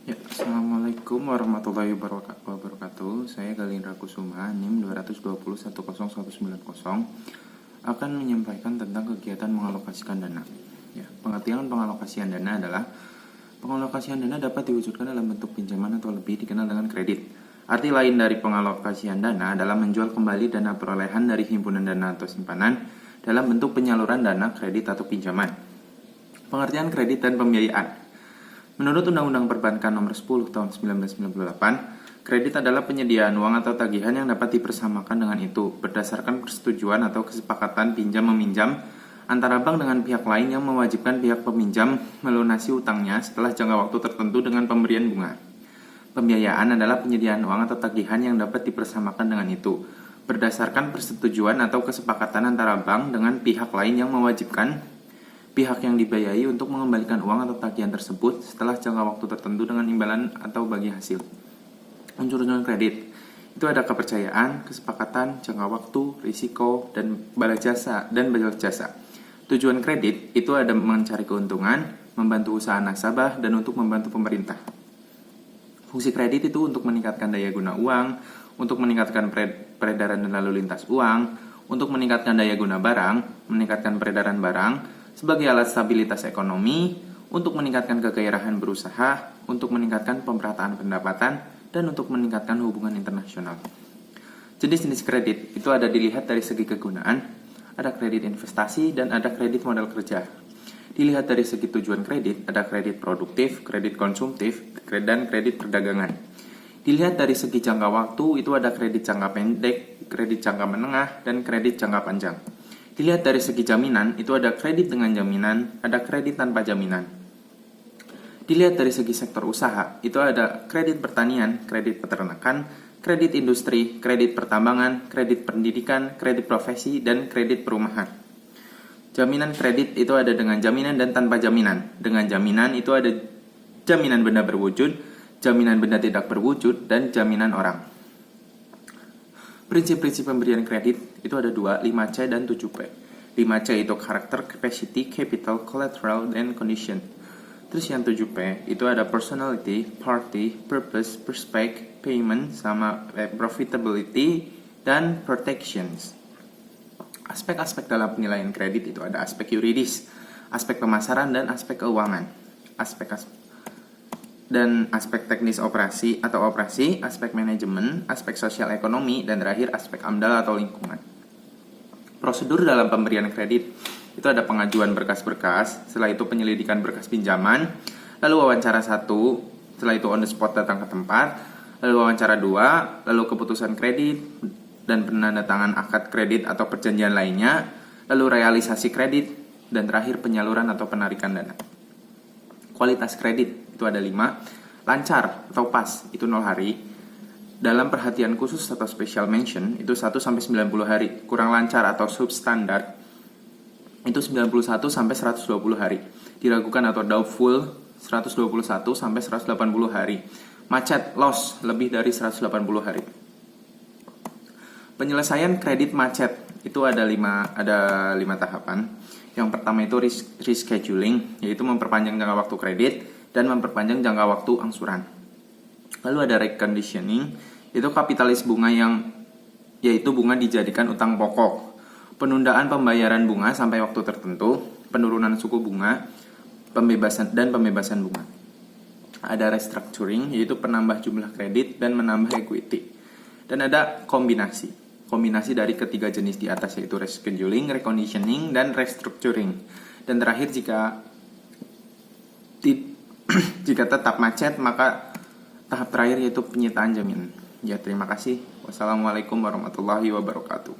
Ya, Assalamualaikum warahmatullahi wabarakatuh. Saya Galindra Kusuma, NIM 220101990, akan menyampaikan tentang kegiatan mengalokasikan dana. Ya, pengertian pengalokasian dana adalah pengalokasian dana dapat diwujudkan dalam bentuk pinjaman atau lebih dikenal dengan kredit. Arti lain dari pengalokasian dana adalah menjual kembali dana perolehan dari himpunan dana atau simpanan dalam bentuk penyaluran dana kredit atau pinjaman. Pengertian kredit dan pembiayaan. Menurut Undang-Undang Perbankan Nomor 10 Tahun 1998, kredit adalah penyediaan uang atau tagihan yang dapat dipersamakan dengan itu berdasarkan persetujuan atau kesepakatan pinjam-meminjam antara bank dengan pihak lain yang mewajibkan pihak peminjam melunasi utangnya setelah jangka waktu tertentu dengan pemberian bunga. Pembiayaan adalah penyediaan uang atau tagihan yang dapat dipersamakan dengan itu berdasarkan persetujuan atau kesepakatan antara bank dengan pihak lain yang mewajibkan pihak yang dibiayai untuk mengembalikan uang atau tagihan tersebut setelah jangka waktu tertentu dengan imbalan atau bagi hasil. Unsur-unsur kredit itu ada kepercayaan, kesepakatan, jangka waktu, risiko, dan balas jasa. Tujuan kredit itu ada mencari keuntungan, membantu usaha nasabah, dan untuk membantu pemerintah. Fungsi kredit itu untuk meningkatkan daya guna uang, untuk meningkatkan peredaran dan lalu lintas uang, untuk meningkatkan daya guna barang, meningkatkan peredaran barang, sebagai alat stabilitas ekonomi, untuk meningkatkan kegairahan berusaha, untuk meningkatkan pemerataan pendapatan, dan untuk meningkatkan hubungan internasional. Jenis-jenis kredit itu ada dilihat dari segi kegunaan, ada kredit investasi, dan ada kredit modal kerja. Dilihat dari segi tujuan kredit, ada kredit produktif, kredit konsumtif, dan kredit perdagangan. Dilihat dari segi jangka waktu, itu ada kredit jangka pendek, kredit jangka menengah, dan kredit jangka panjang. Dilihat dari segi jaminan, itu ada kredit dengan jaminan, ada kredit tanpa jaminan. Dilihat dari segi sektor usaha, itu ada kredit pertanian, kredit peternakan, kredit industri, kredit pertambangan, kredit pendidikan, kredit profesi, dan kredit perumahan. Jaminan kredit itu ada dengan jaminan dan tanpa jaminan. Dengan jaminan itu ada jaminan benda berwujud, jaminan benda tidak berwujud, dan jaminan orang. Prinsip-prinsip pemberian kredit itu ada 2, 5C dan 7P. 5C itu karakter, capacity, capital, collateral, dan condition. Terus yang 7P itu ada personality, party, purpose, prospect, payment, sama profitability, dan protections. Aspek-aspek dalam penilaian kredit itu ada aspek yuridis, aspek pemasaran, dan aspek keuangan. Dan aspek teknis operasi, aspek manajemen, aspek sosial ekonomi, dan terakhir aspek AMDAL atau lingkungan. Prosedur dalam pemberian kredit itu ada pengajuan berkas-berkas, setelah itu penyelidikan berkas pinjaman, lalu wawancara 1, setelah itu on the spot datang ke tempat, lalu wawancara 2, lalu keputusan kredit dan penandatangan akad kredit atau perjanjian lainnya, lalu realisasi kredit, dan terakhir penyaluran atau penarikan dana. Kualitas kredit itu ada 5, lancar atau pas itu 0 hari, dalam perhatian khusus atau special mention itu 1-90 hari, kurang lancar atau substandard itu 91-120 hari, diragukan atau doubtful 121-180 hari, macet loss lebih dari 180 hari. Penyelesaian kredit macet itu ada 5 tahapan. Yang pertama itu rescheduling, yaitu memperpanjang jangka waktu kredit dan memperpanjang jangka waktu angsuran. Lalu ada reconditioning, itu kapitalis bunga yaitu bunga dijadikan utang pokok. Penundaan pembayaran bunga sampai waktu tertentu, penurunan suku bunga, pembebasan bunga. Ada restructuring, yaitu penambah jumlah kredit dan menambah equity. Dan ada kombinasi dari ketiga jenis di atas, yaitu rescheduling, reconditioning, dan restructuring. Dan terakhir jika tetap macet, maka tahap terakhir yaitu penyitaan jaminan. Ya, terima kasih. Wassalamualaikum warahmatullahi wabarakatuh.